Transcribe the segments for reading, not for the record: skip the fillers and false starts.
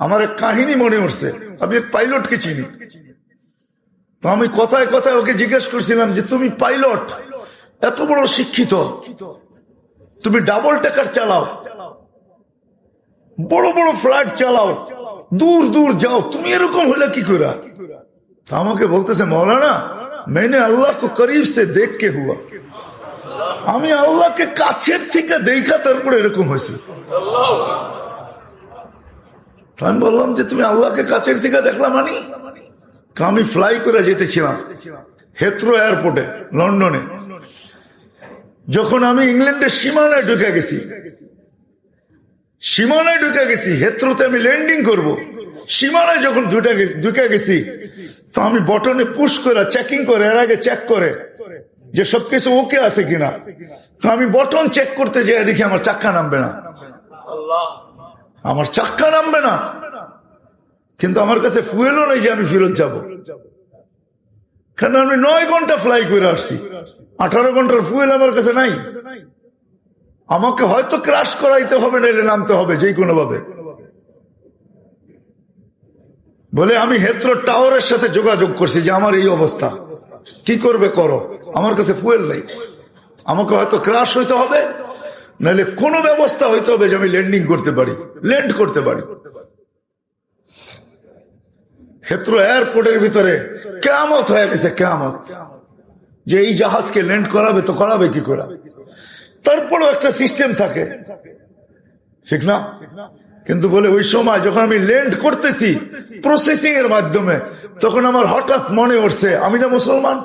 আমার এক কাহিনী মনে উঠছে। আমি এক পাইলটকে চিনি, তো আমি কথায় কথায় ওকে জিজ্ঞেস করছিলাম যে তুমি পাইলট, এত বড় শিক্ষিত, তুমি ডাবল টেকার চালাও, বড় বড় ফ্লাইট চালাও, দূর দূর যাও, তুমি এরকম হলে কি করে? আমাকে বলতেছে মৌলানা मैंने अल्लाह को करीब से देख के हुआ, আমি আল্লাহকে কাছের থেকে দেখা তারপরে এরকম হয়েছে। আমি বললাম যে তুমি আল্লাহকে কাছের থেকে দেখলাম? মানে আমি ফ্লাই করে যেতেছিলাম হেথ্রো এয়ারপোর্টে লন্ডনে। যখন আমি ইংল্যান্ডের সীমানায় ঢুকে গেছি, হেথ্রোতে আমি ল্যান্ডিং করব, সীমানায় যখন ঢুকে গেছি, তো আমি বটনে পুশ করে চেকিং করে, এর আগে চেক করে যে সবকিছু ওকে আছে কিনা। তো আমি বটন চেক করতে যাই, দেখি আমার চাক্কা নামবে না, কিন্তু আমার কাছে ফুয়েলও নেই যে আমি ফেরত যাব, কারণ আমি 9 ঘন্টা ফ্লাই করে আসছি, 18 ঘন্টার ফুয়েল আমার কাছে নাই। আমাকে হয়তো ক্রাশ করাইতে হবে, নাইলে নামতে হবে যে কোনো ভাবে। বলে আমি হেথ্রো টাওয়ারের সাথে যোগাযোগ করছি যে আমার এই অবস্থা, কি করবে করো, আমার কাছে ফুয়েল নাই, আমাকে হয়তো ক্রাশ হইতে হবে, নাহলে কোনো ব্যবস্থা হইতে হবে যে আমি ল্যান্ড করতে পারি। হেথ্রো এয়ারপোর্টের ভিতরে কিয়ামত হয়ে গেছে, কিয়ামত, যে এই জাহাজকে ল্যান্ড করাবে, তো করাবে কি করে? তারপরেও একটা সিস্টেম থাকে, ঠিক না? কিন্তু বলে ওই সময় যখন আমি ল্যান্ড করতেছি প্রসেসিং এর মাধ্যমে, তখন আমার হঠাৎ মনে উঠছে আমি না মুসলমান।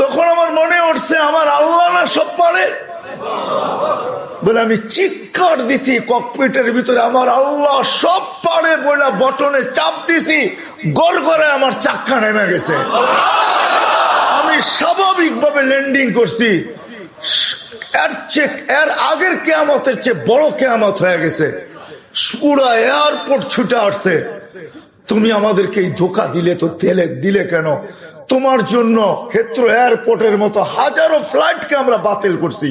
তখন আমার মনে উঠছে আমার আল্লাহ না সব পারে। বলে আমি চিৎকার দিছি ককপিটের ভিতরে, আমার আল্লাহ সব পারে বলে বটনে চাপ দিছি, গড় করে আমার চাক্কা নেমে গেছে। আমি স্বাভাবিকভাবে ল্যান্ডিং করছি, এর আগের কিয়ামতের চেয়ে বড় কিয়ামত হয়ে গেছে। পুরা এয়ারপোর্ট ছুটে আসছে, তুমি আমাদেরকে এই ধোকা দিলে কেন? তোমার জন্য হেথ্রো এয়ারপোর্টের মতো হাজারো ফ্লাইটকে আমরা বাতিল করছি,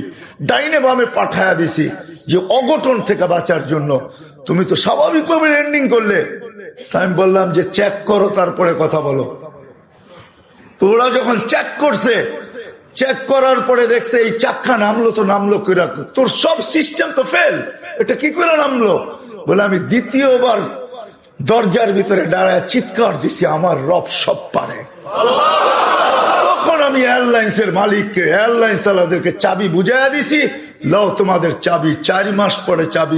ডাইনে বামে পাঠায়া দিছি যে অঘটন থেকে বাঁচার জন্য। তুমি তো স্বাভাবিকভাবে ল্যান্ডিং করলে। আমি বললাম যে চেক করো, তারপরে কথা বলো। তো ওরা যখন চেক করছে, চেক করার পরে দেখছে এই চাক্কা নামলো করে, তোর সব সিস্টেম তো ফেল, এটা কি করে নামলো? বলে আমি দ্বিতীয়বার দরজার ভিতরে দাঁড়ায় চিৎকার দিছি আমার রব সব পারে। তখন আমি এয়ারলাইন্সের মালিককে, এয়ারলাইন্স চালাদেরকে চাবি বুঝাইয়া দিছি, লও তোমাদের চাবি, 4 মাস পরে চাবি